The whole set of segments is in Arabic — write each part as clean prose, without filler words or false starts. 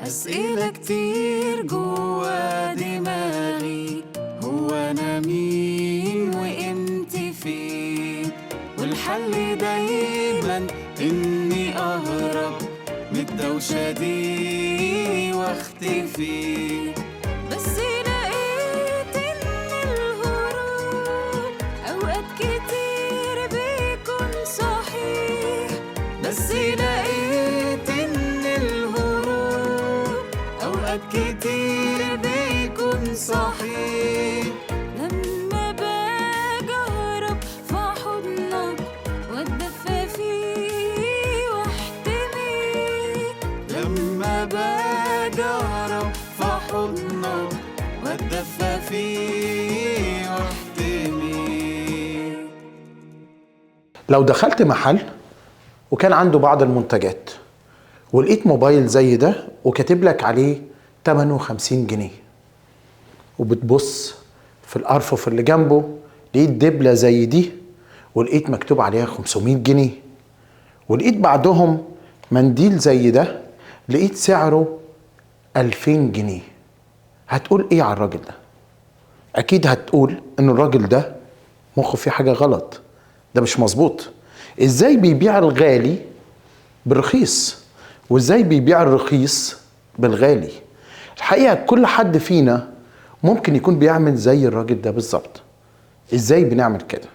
أسئلة كتير جوا دماغي، هو أنا مين وإمتى فين؟ والحل دايما إني أهرب من الدوشة دي واختفي. بس لقيت إن الهروب أوقات كتير بيكون صحيح. بس لقيت إن الهروب أوقات كتير بيكون صحيح. لما باجي أهرب في حضنك وأتدفى فيه واحتمي. لما باجي أهرب في حضنك وأتدفى فيه واحتمي. لو دخلت محل وكان عنده بعض المنتجات ولقيت موبايل زي ده وكاتب لك عليه ثمنه 50 جنيه، وبتبص في الأرفف اللي جنبه لقيت دبلة زي دي ولقيت مكتوب عليها 500 جنيه، ولقيت بعدهم منديل زي ده لقيت سعره 2000 جنيه، هتقول ايه على الراجل ده؟ اكيد هتقول ان الراجل ده مخه فيه حاجة غلط، ده مش مظبوط. ازاي بيبيع الغالي بالرخيص وازاي بيبيع الرخيص بالغالي؟ الحقيقة كل حد فينا ممكن يكون بيعمل زي الراجل ده بالظبط. ازاي بنعمل كده؟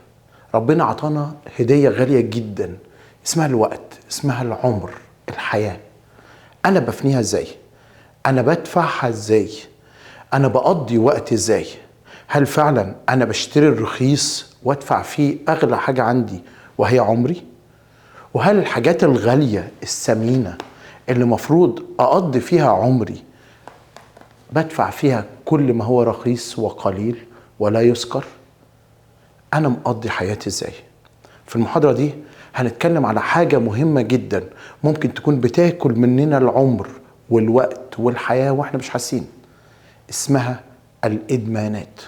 ربنا عطانا هدية غالية جدا اسمها الوقت، اسمها العمر، الحياة. انا بفنيها ازاي؟ انا بدفعها ازاي؟ انا بقضي وقت ازاي؟ هل فعلا انا بشتري الرخيص وادفع فيه اغلى حاجة عندي وهي عمري؟ وهل الحاجات الغالية الثمينة اللي مفروض اقضي فيها عمري بدفع فيها كل ما هو رخيص وقليل ولا يذكر؟ انا مقضي حياتي ازاي؟ في المحاضرة دي هنتكلم على حاجة مهمة جدا ممكن تكون بتاكل مننا العمر والوقت والحياة واحنا مش حاسين، اسمها الإدمانات.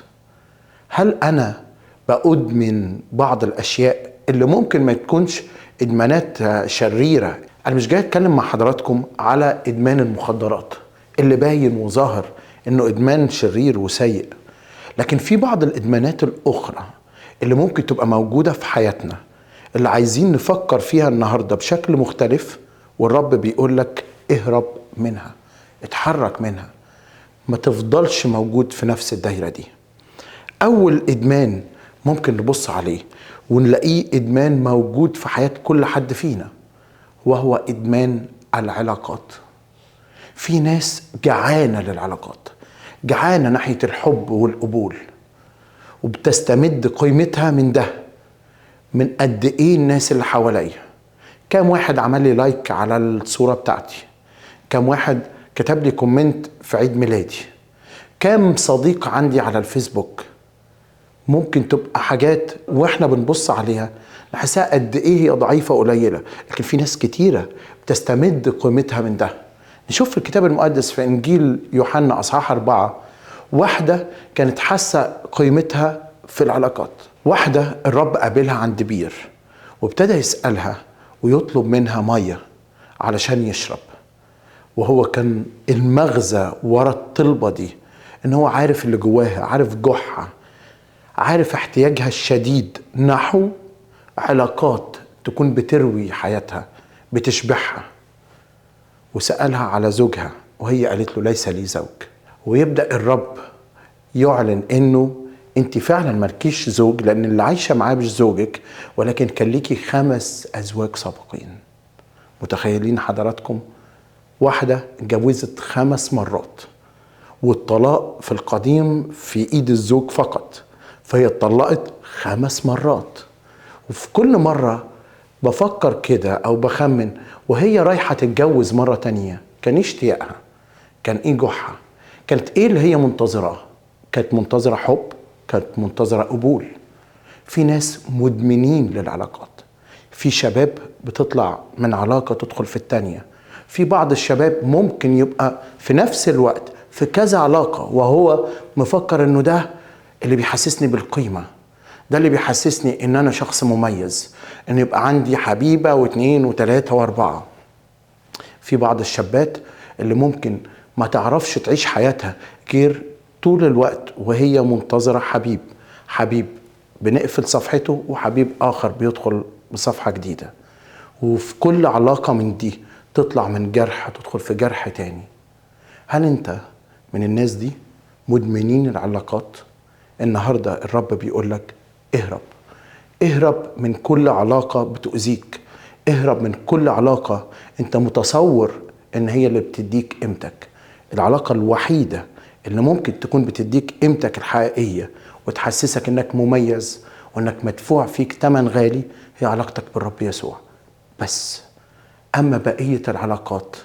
هل أنا بأدمن بعض الأشياء اللي ممكن ما تكونش إدمانات شريرة؟ أنا مش جاي أتكلم مع حضراتكم على إدمان المخدرات اللي باين وظاهر إنه إدمان شرير وسيء، لكن في بعض الإدمانات الأخرى اللي ممكن تبقى موجودة في حياتنا اللي عايزين نفكر فيها النهاردة بشكل مختلف، والرب بيقول لك اهرب منها، اتحرك منها، ما تفضلش موجود في نفس الدايرة دي. أول إدمان ممكن نبص عليه ونلاقيه إدمان موجود في حياة كل حد فينا، وهو إدمان العلاقات. في ناس جعانة للعلاقات، جعانة ناحية الحب والقبول، وبتستمد قيمتها من ده، من قد ايه الناس اللي حواليا. كم واحد عمل لي لايك على الصورة بتاعتي؟ كم واحد كتب لي كومنت في عيد ميلادي؟ كم صديق عندي على الفيسبوك؟ ممكن تبقى حاجات واحنا بنبص عليها نحسها قد ايه هي ضعيفة قليلة، لكن في ناس كتيرة بتستمد قيمتها من ده. نشوف في الكتاب المقدس في انجيل يوحنا اصحاح 4 واحدة كانت حاسة قيمتها في العلاقات. واحدة الرب قابلها عند بير وابتدى يسألها ويطلب منها مية علشان يشرب، وهو كان المغزى ورا الطلبة دي ان هو عارف اللي جواها، عارف جوعها، عارف احتياجها الشديد نحو علاقات تكون بتروي حياتها بتشبعها. وسألها على زوجها وهي قالت له ليس لي زوج. ويبدأ الرب يعلن انه انت فعلا مالكيش زوج، لان اللي عايشة معاه مش زوجك، ولكن كان ليكي 5 أزواج سابقين. متخيلين حضراتكم؟ واحدة اتجوزت 5 مرات، والطلاق في القديم في ايد الزوج فقط، فهي اتطلقت 5 مرات. وفي كل مرة بفكر كده او بخمن وهي رايحة تتجوز مرة تانية كان اشتياقها، كان ايه جوعها، كانت ايه اللي هي منتظراه؟ كانت منتظرة حب، كانت منتظرة قبول. في ناس مدمنين للعلاقات، في شباب بتطلع من علاقة تدخل في التانية، في بعض الشباب ممكن يبقى في نفس الوقت في كذا علاقة وهو مفكر انه ده اللي بيحسسني بالقيمة، ده اللي بيحسسني ان انا شخص مميز، ان يبقى عندي حبيبة و2 و3 و4. في بعض الشابات اللي ممكن ما تعرفش تعيش حياتها غير طول الوقت وهي منتظرة حبيب بنقفل صفحته وحبيب آخر بيدخل بصفحة جديدة، وفي كل علاقة من دي تطلع من جرح تدخل في جرح تاني. هل انت من الناس دي مدمنين العلاقات؟ النهاردة الرب بيقولك اهرب من كل علاقة بتؤذيك، اهرب من كل علاقة انت متصور ان هي اللي بتديك قيمتك. العلاقة الوحيدة اللي ممكن تكون بتديك قيمتك الحقيقية وتحسسك انك مميز وانك مدفوع فيك ثمن غالي هي علاقتك بالرب يسوع بس. اما بقية العلاقات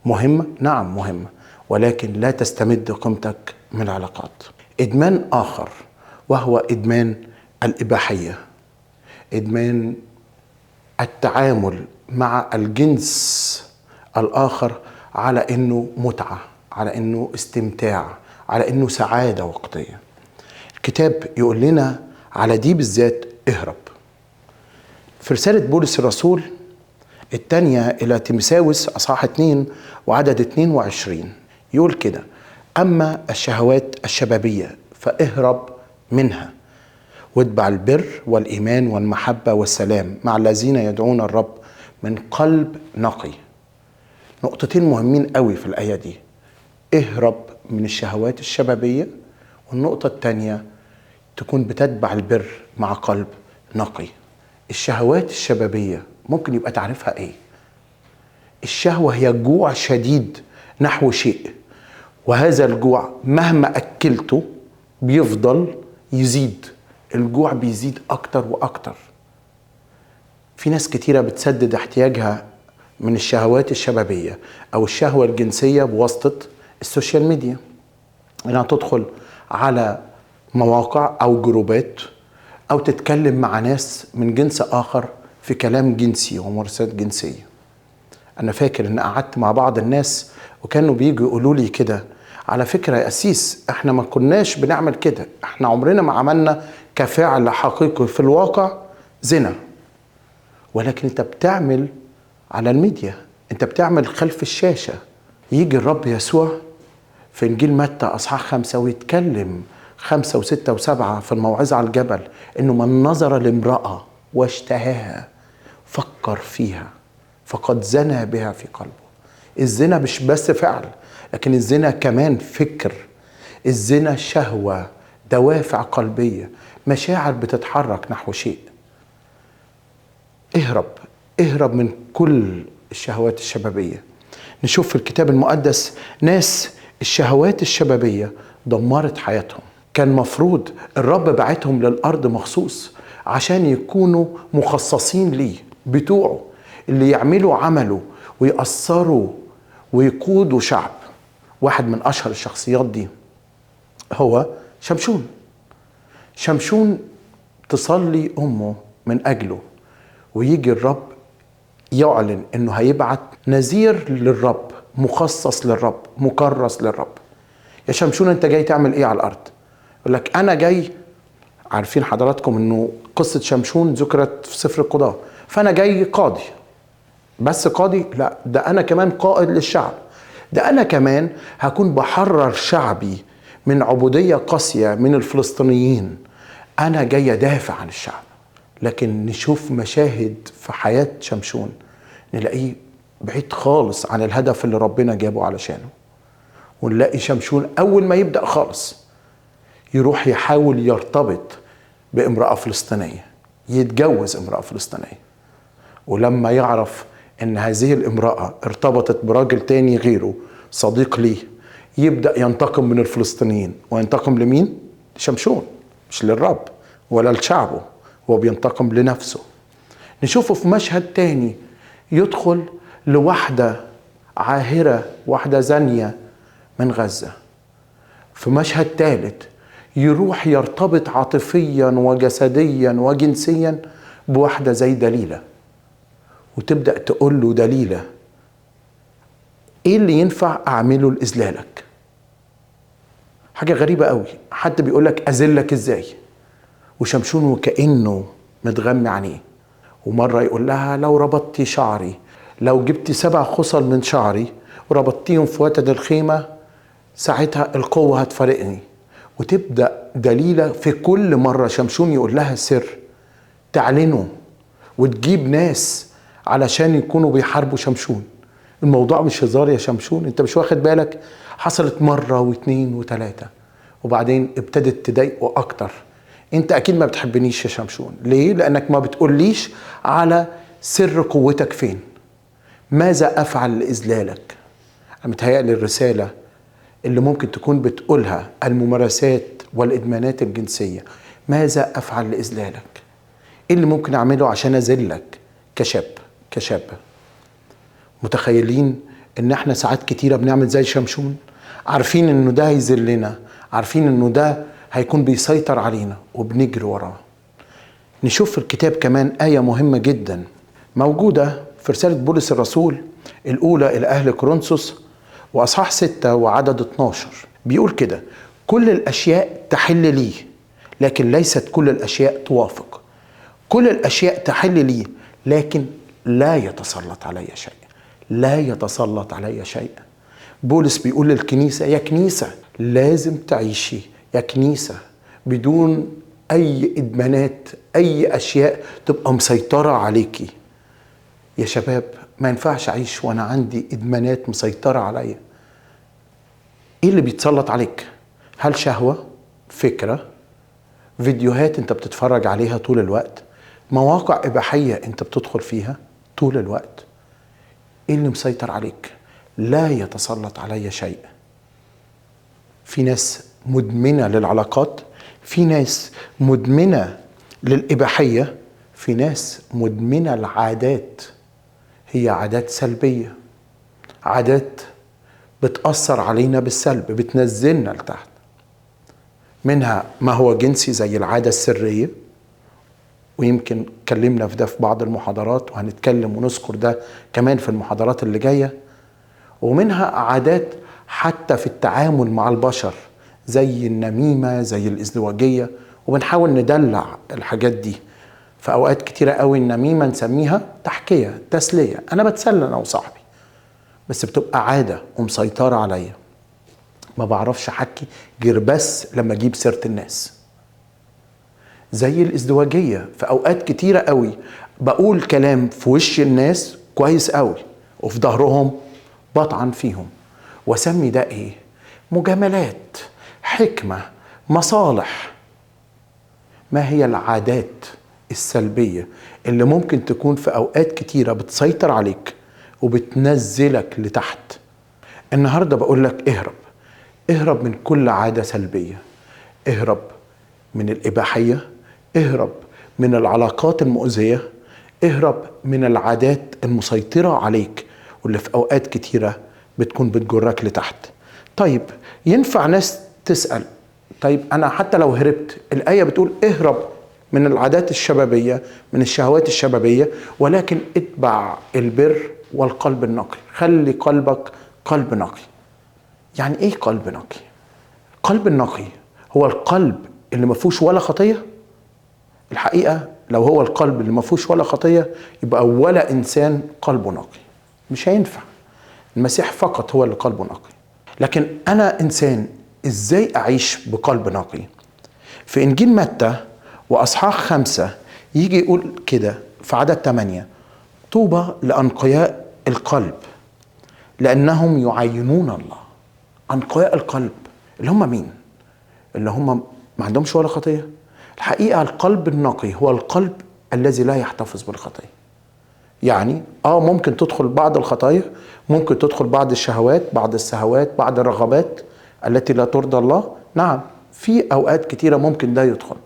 مهمة، نعم مهمة، ولكن لا تستمد قيمتك من العلاقات. ادمان اخر وهو ادمان الاباحية، ادمان التعامل مع الجنس الاخر على انه متعة، على انه استمتاع، على انه سعادة وقتية. الكتاب يقول لنا على دي بالذات اهرب. في رسالة بولس الرسول الثانية إلى تيموثاوس أصحاح 2 وعدد 22 يقول كده: أما الشهوات الشبابية فاهرب منها واتبع البر والإيمان والمحبة والسلام مع الذين يدعون الرب من قلب نقي. نقطتين مهمين قوي في الآية دي: اهرب من الشهوات الشبابية، والنقطة الثانية تكون بتتبع البر مع قلب نقي. الشهوات الشبابية ممكن يبقى تعرفها ايه؟ الشهوة هي جوع شديد نحو شيء، وهذا الجوع مهما أكلته بيفضل يزيد، الجوع بيزيد أكتر وأكتر. في ناس كتيرة بتسدد احتياجها من الشهوات الشبابية أو الشهوة الجنسية بواسطة السوشيال ميديا، انها تدخل على مواقع أو جروبات أو تتكلم مع ناس من جنس آخر في كلام جنسي وممارسات جنسية. أنا فاكر إن قعدت مع بعض الناس وكانوا بيجوا يقولوا لي كده: على فكرة يا أسيس، إحنا ما كناش بنعمل كده، إحنا عمرنا ما عملنا كفعل حقيقي في الواقع زنا، ولكن أنت بتعمل على الميديا، أنت بتعمل خلف الشاشة. يجي الرب يسوع في إنجيل متى أصحاح 5 ويتكلم 5 و6 و7 في الموعظة على الجبل إنه من نظر لامرأة واشتهاها فكر فيها فقد زنى بها في قلبه. الزنا مش بس فعل، لكن الزنا كمان فكر. الزنا شهوة، دوافع قلبية، مشاعر بتتحرك نحو شيء. اهرب من كل الشهوات الشبابية. نشوف في الكتاب المقدس ناس الشهوات الشبابية دمرت حياتهم، كان مفروض الرب بعتهم للأرض مخصوص عشان يكونوا مخصصين ليه، بتوعه اللي يعملوا عمله ويأثروا ويقودوا شعب. واحد من أشهر الشخصيات دي هو شمشون تصلي أمه من أجله، ويجي الرب يعلن إنه هيبعت نذير للرب، مخصص للرب، مكرس للرب. يا شمشون أنت جاي تعمل إيه على الأرض؟ يقول لك أنا جاي. عارفين حضراتكم إنه قصة شمشون ذكرت في سفر القضاء، فأنا جاي قاضي. بس قاضي؟ لا، ده أنا كمان قائد للشعب، ده أنا كمان هكون بحرر شعبي من عبودية قاسية من الفلسطينيين. أنا جاي أدافع عن الشعب. لكن نشوف مشاهد في حياة شمشون نلاقيه بعيد خالص عن الهدف اللي ربنا جابه علشانه. ونلاقي شمشون أول ما يبدأ خالص يروح يحاول يرتبط بامرأة فلسطينية، يتجوز امرأة فلسطينية، ولما يعرف ان هذه الامرأة ارتبطت براجل تاني غيره صديق ليه، يبدأ ينتقم من الفلسطينيين. وينتقم لمين؟ شمشون، مش للرب ولا لشعبه، هو بينتقم لنفسه. نشوفه في مشهد تاني يدخل لوحدة عاهرة، واحدة زانية من غزة. في مشهد ثالث يروح يرتبط عاطفيا وجسديا وجنسيا بواحدة زي دليلة، وتبدأ تقول له: دليلة، ايه اللي ينفع اعمله لإذلالك؟ حاجة غريبة قوي. حد بيقولك أذلك ازاي؟ وشمشون وكأنه متغمي عينيه. ومرة يقول لها: لو ربطتي شعري، لو جبتي 7 خصل من شعري وربطتيهم في وتد الخيمة، ساعتها القوة هتفارقني. وتبدأ دليلة في كل مرة شمشون يقول لها سر تعلنه، وتجيب ناس علشان يكونوا بيحاربوا شمشون. الموضوع مش هزار يا شمشون، انت مش واخد بالك؟ حصلت مرة واثنين وثلاثة، وبعدين ابتدت تضايقه اكتر. انت اكيد ما بتحبنيش يا شمشون. ليه؟ لانك ما بتقوليش على سر قوتك فين. ماذا افعل لاذلالك؟ متهيألي الرسالة اللي ممكن تكون بتقولها الممارسات والادمانات الجنسية، ماذا افعل لاذلالك؟ ايه اللي ممكن اعمله عشان اذلك كشابة؟ متخيلين ان احنا ساعات كتيرة بنعمل زي شمشون، عارفين انه ده هيذلنا، عارفين انه ده هيكون بيسيطر علينا وبنجري وراه. نشوف في الكتاب كمان آية مهمة جدا موجودة في رسالة بولس الرسول الأولى إلى أهل كورنثوس وأصحاح 6 وعدد 12. بيقول كده: كل الأشياء تحل لي لكن ليست كل الأشياء توافق. كل الأشياء تحل لي لكن لا يتسلط علي شيء. لا يتسلط علي شيء. بولس بيقول للكنيسة: يا كنيسة لازم تعيشي يا كنيسة بدون أي إدمانات، أي أشياء تبقى مسيطرة عليكي. يا شباب ما ينفعش أعيش وأنا عندي إدمانات مسيطرة عليا. إيه اللي بيتسلط عليك؟ هل شهوة؟ فكرة؟ فيديوهات أنت بتتفرج عليها طول الوقت؟ مواقع إباحية أنت بتدخل فيها طول الوقت؟ إيه اللي مسيطر عليك؟ لا يتسلط علي شيء. في ناس مدمنة للعلاقات، في ناس مدمنة للإباحية، في ناس مدمنة العادات. هي عادات سلبية، عادات بتأثر علينا بالسلب، بتنزلنا لتحت. منها ما هو جنسي زي العادة السرية، ويمكن اتكلمنا في ده في بعض المحاضرات، وهنتكلم ونذكر ده كمان في المحاضرات اللي جاية. ومنها عادات حتى في التعامل مع البشر زي النميمة، زي الازدواجية، وبنحاول ندلع الحاجات دي. في أوقات كتيرة قوي النميمة نسميها تحكية، تسلية، أنا بتسلى أنا وصاحبي، بس بتبقى عادة ومسيطرة عليا. ما بعرفش أحكي غير بس لما أجيب سيرة الناس. زي الازدواجية، في أوقات كتيرة قوي بقول كلام في وش الناس كويس قوي، وفي ظهرهم بطعن فيهم، واسمي ده ايه؟ مجاملات، حكمة، مصالح. ما هي العادات السلبية اللي ممكن تكون في أوقات كتيرة بتسيطر عليك وبتنزلك لتحت؟ النهاردة بقول لك اهرب من كل عادة سلبية. اهرب من الإباحية، اهرب من العلاقات المؤذية، اهرب من العادات المسيطرة عليك واللي في أوقات كتيرة بتكون بتجرك لتحت. طيب ينفع ناس تسأل: طيب أنا حتى لو هربت، الآية بتقول اهرب من العادات الشبابية، من الشهوات الشبابية، ولكن اتبع البر والقلب النقي. خلي قلبك قلب نقي. يعني ايه قلب نقي؟ قلب النقي هو القلب اللي ما فيهوش ولا خطية. الحقيقة لو هو القلب اللي ما فيهوش ولا خطية يبقى ولا إنسان قلبه نقي، مش هينفع. المسيح فقط هو اللي قلبه نقي. لكن أنا إنسان، إزاي أعيش بقلب نقي؟ في إنجيل متى وأصحاح 5 يجي يقول كده في عدد 8: طوبى لأنقياء القلب لأنهم يعينون الله. أنقياء القلب اللي هم مين؟ اللي هم ما عندهمش ولا خطية. الحقيقة القلب النقي هو القلب الذي لا يحتفظ بالخطية. يعني ممكن تدخل بعض الخطايا، ممكن تدخل بعض الشهوات، بعض السهوات، بعض الرغبات التي لا ترضى الله. نعم، في أوقات كتيرة ممكن ده يدخل،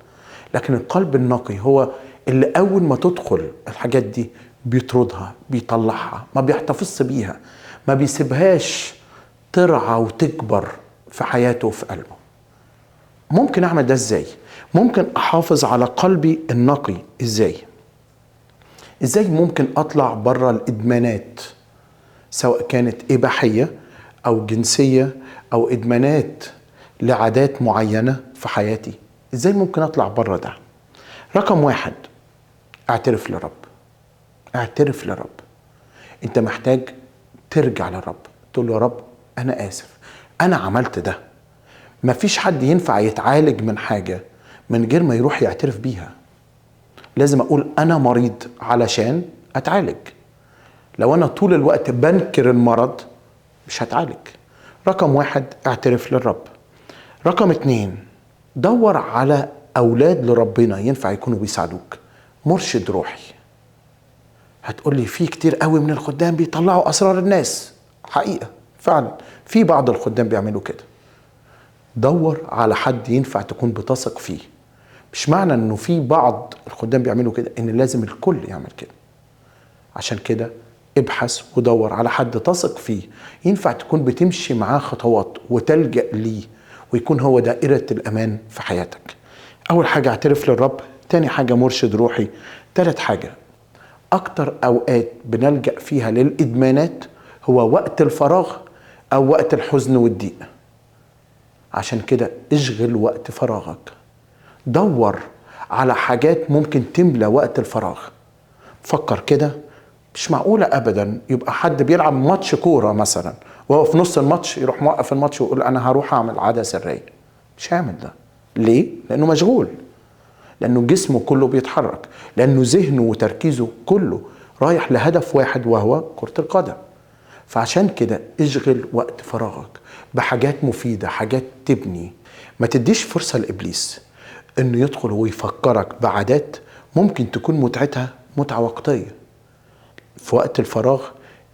لكن القلب النقي هو اللي أول ما تدخل الحاجات دي بيطردها، بيطلعها، ما بيحتفظش بيها، ما بيسيبهاش ترعى وتكبر في حياته وفي قلبه. ممكن أعمل ده إزاي؟ ممكن أحافظ على قلبي النقي إزاي؟ إزاي ممكن أطلع بره الإدمانات، سواء كانت إباحية أو جنسية أو إدمانات لعادات معينة في حياتي؟ إزاي ممكن أطلع بره ده؟ رقم 1: اعترف لرب. اعترف لرب. أنت محتاج ترجع للرب، تقول له يا رب انا اسف، انا عملت ده. مفيش حد ينفع يتعالج من حاجة من غير ما يروح يعترف بيها. لازم اقول انا مريض علشان اتعالج. لو انا طول الوقت بنكر المرض مش هتعالج. رقم 1 اعترف للرب. رقم 2 دور على اولاد لربنا ينفع يكونوا بيساعدوك. مرشد روحي. هتقولي في كتير قوي من الخدام بيطلعوا اسرار الناس. حقيقة فعلا في بعض الخدام بيعملوا كده. دور على حد ينفع تكون بتثق فيه. مش معنى انه في بعض الخدام بيعملوا كده ان لازم الكل يعمل كده. عشان كده ابحث ودور على حد تثق فيه ينفع تكون بتمشي معاه خطوات وتلجأ ليه ويكون هو دائرة الأمان في حياتك. أول حاجة اعترف للرب. تاني حاجة مرشد روحي. تالت حاجة أكتر أوقات بنلجأ فيها للإدمانات هو وقت الفراغ أو وقت الحزن والضيق. عشان كده اشغل وقت فراغك. دور على حاجات ممكن تملى وقت الفراغ. فكر كده، مش معقولة أبدا يبقى حد بيلعب ماتش كورة مثلا وهو في نص الماتش يروح موقف الماتش ويقول أنا هروح أعمل عادة سرية. مش هيعمل ده. ليه؟ لأنه مشغول، لأنه جسمه كله بيتحرك، لأنه ذهنه وتركيزه كله رايح لهدف واحد وهو كرة القدم. فعشان كده اشغل وقت فراغك بحاجات مفيدة، حاجات تبني. ما تديش فرصة لإبليس إنه يدخل ويفكرك بعادات ممكن تكون متعتها متعة وقتية. في وقت الفراغ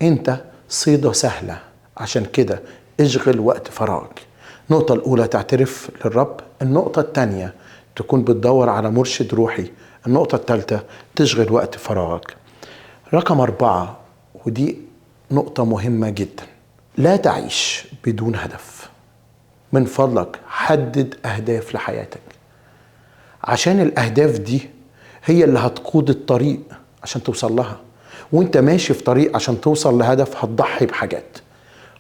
انت صيدة سهلة. عشان كده اشغل وقت فراغك. النقطة الأولى تعترف للرب. النقطة الثانية تكون بتدور على مرشد روحي. النقطة الثالثة تشغل وقت فراغك. رقم 4 ودي نقطة مهمة جدا، لا تعيش بدون هدف. من فضلك حدد أهداف لحياتك، عشان الأهداف دي هي اللي هتقود الطريق عشان توصل لها. وانت ماشي في طريق عشان توصل لهدف هتضحي بحاجات.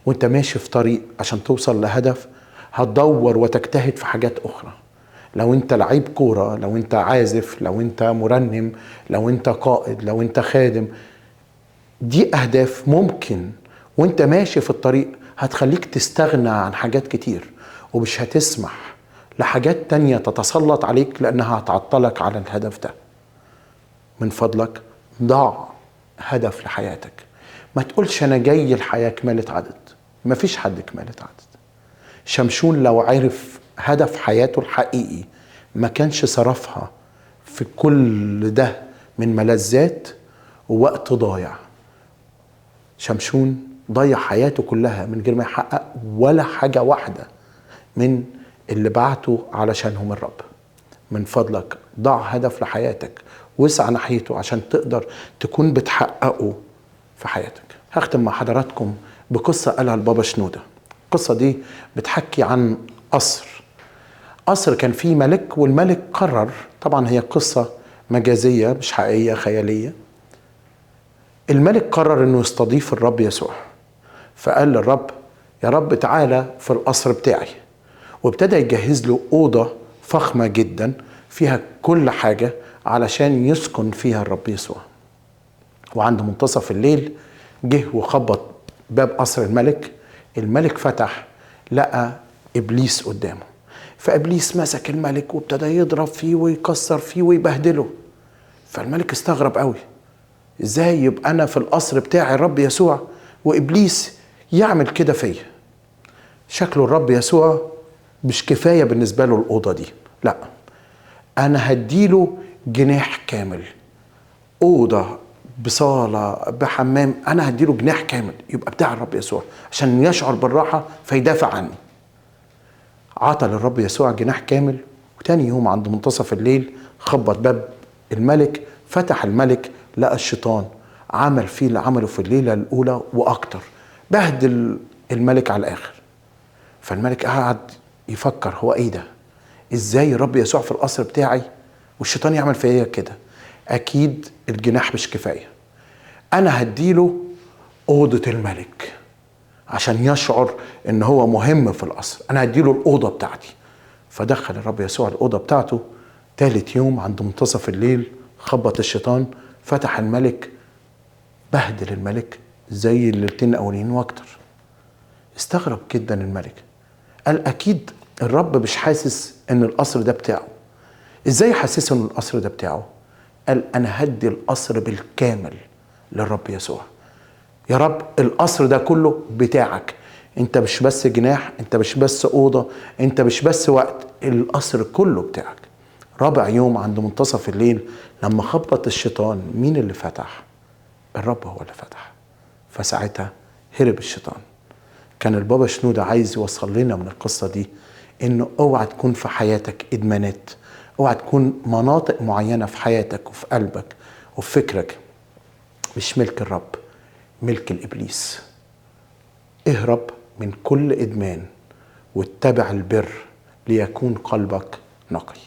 وانت ماشي في طريق عشان توصل لهدف هتدور وتجتهد في حاجات أخرى. لو انت لعيب كورة، لو انت عازف، لو انت مرنم، لو انت قائد، لو انت خادم، دي أهداف ممكن وانت ماشي في الطريق هتخليك تستغنى عن حاجات كتير، ومش هتسمح لحاجات تانية تتسلط عليك لأنها هتعطلك على الهدف ده. من فضلك ضع هدف لحياتك. ما تقولش أنا جاي الحياة كمالة عدد. مفيش حد كمالة عدد. شمشون لو عرف هدف حياته الحقيقي ما كانش صرفها في كل ده من ملذات ووقت ضايع. شمشون ضيع حياته كلها من غير ما يحقق ولا حاجة واحدة من اللي بعته علشانهم الرب. من فضلك ضع هدف لحياتك واسعى ناحيته عشان تقدر تكون بتحققه في حياتك. هختم مع حضراتكم بقصة قالها البابا شنودة. القصة دي بتحكي عن قصر كان فيه ملك، والملك قرر، طبعا هي قصة مجازية مش حقيقية، خيالية. الملك قرر انه يستضيف الرب يسوع، فقال للرب يا رب تعالى في القصر بتاعي، وابتدى يجهز له أوضة فخمة جدا فيها كل حاجة علشان يسكن فيها الرب يسوع. وعند منتصف الليل جه وخبط باب قصر الملك. الملك فتح، لقى إبليس قدامه. فإبليس مسك الملك وابتدى يضرب فيه ويكسر فيه ويبهدله. فالملك استغرب قوي، ازاي يبقى أنا في القصر بتاعي الرب يسوع وإبليس يعمل كده فيا؟ شكله الرب يسوع مش كفاية بالنسبة له الأوضة دي، لا، أنا هديله جناح كامل، أوضة بصالة بحمام، أنا هديله جناح كامل يبقى بتاع الرب يسوع عشان يشعر بالراحة فيدافع عني. عطى للرب يسوع جناح كامل. وتاني يوم عند منتصف الليل خبط باب الملك. فتح الملك، لقى الشيطان عمل فيه اللي عمله في الليلة الأولى وأكتر، بهدل الملك على الآخر. فالملك قعد يفكر هو ايه ده؟ ازاي الرب يسوع في القصر بتاعي والشيطان يعمل فيا كده؟ اكيد الجناح مش كفايه، انا هديله اوضه الملك عشان يشعر ان هو مهم في القصر، انا هديله الاوضه بتاعتي. فدخل الرب يسوع الاوضه بتاعته. تالت يوم عند منتصف الليل خبط الشيطان، فتح الملك، بهدل الملك زي الليلتين الاولين واكتر. استغرب جدا الملك، قال اكيد الرب مش حاسس ان القصر ده بتاعه. ازاي يحسسه ان القصر ده بتاعه؟ قال انا هدي القصر بالكامل للرب يسوع. يا رب القصر ده كله بتاعك، انت مش بس جناح، انت مش بس اوضه، انت مش بس وقت، القصر كله بتاعك. رابع يوم عند منتصف الليل لما خبط الشيطان، مين اللي فتح؟ الرب هو اللي فتح. فساعتها هرب الشيطان. كان البابا شنودة عايز يوصل لنا من القصة دي انه اوعى تكون في حياتك ادمانات، اوعى تكون مناطق معينة في حياتك وفي قلبك وفي فكرك مش ملك الرب، ملك الابليس. اهرب من كل ادمان واتبع البر ليكون قلبك نقي.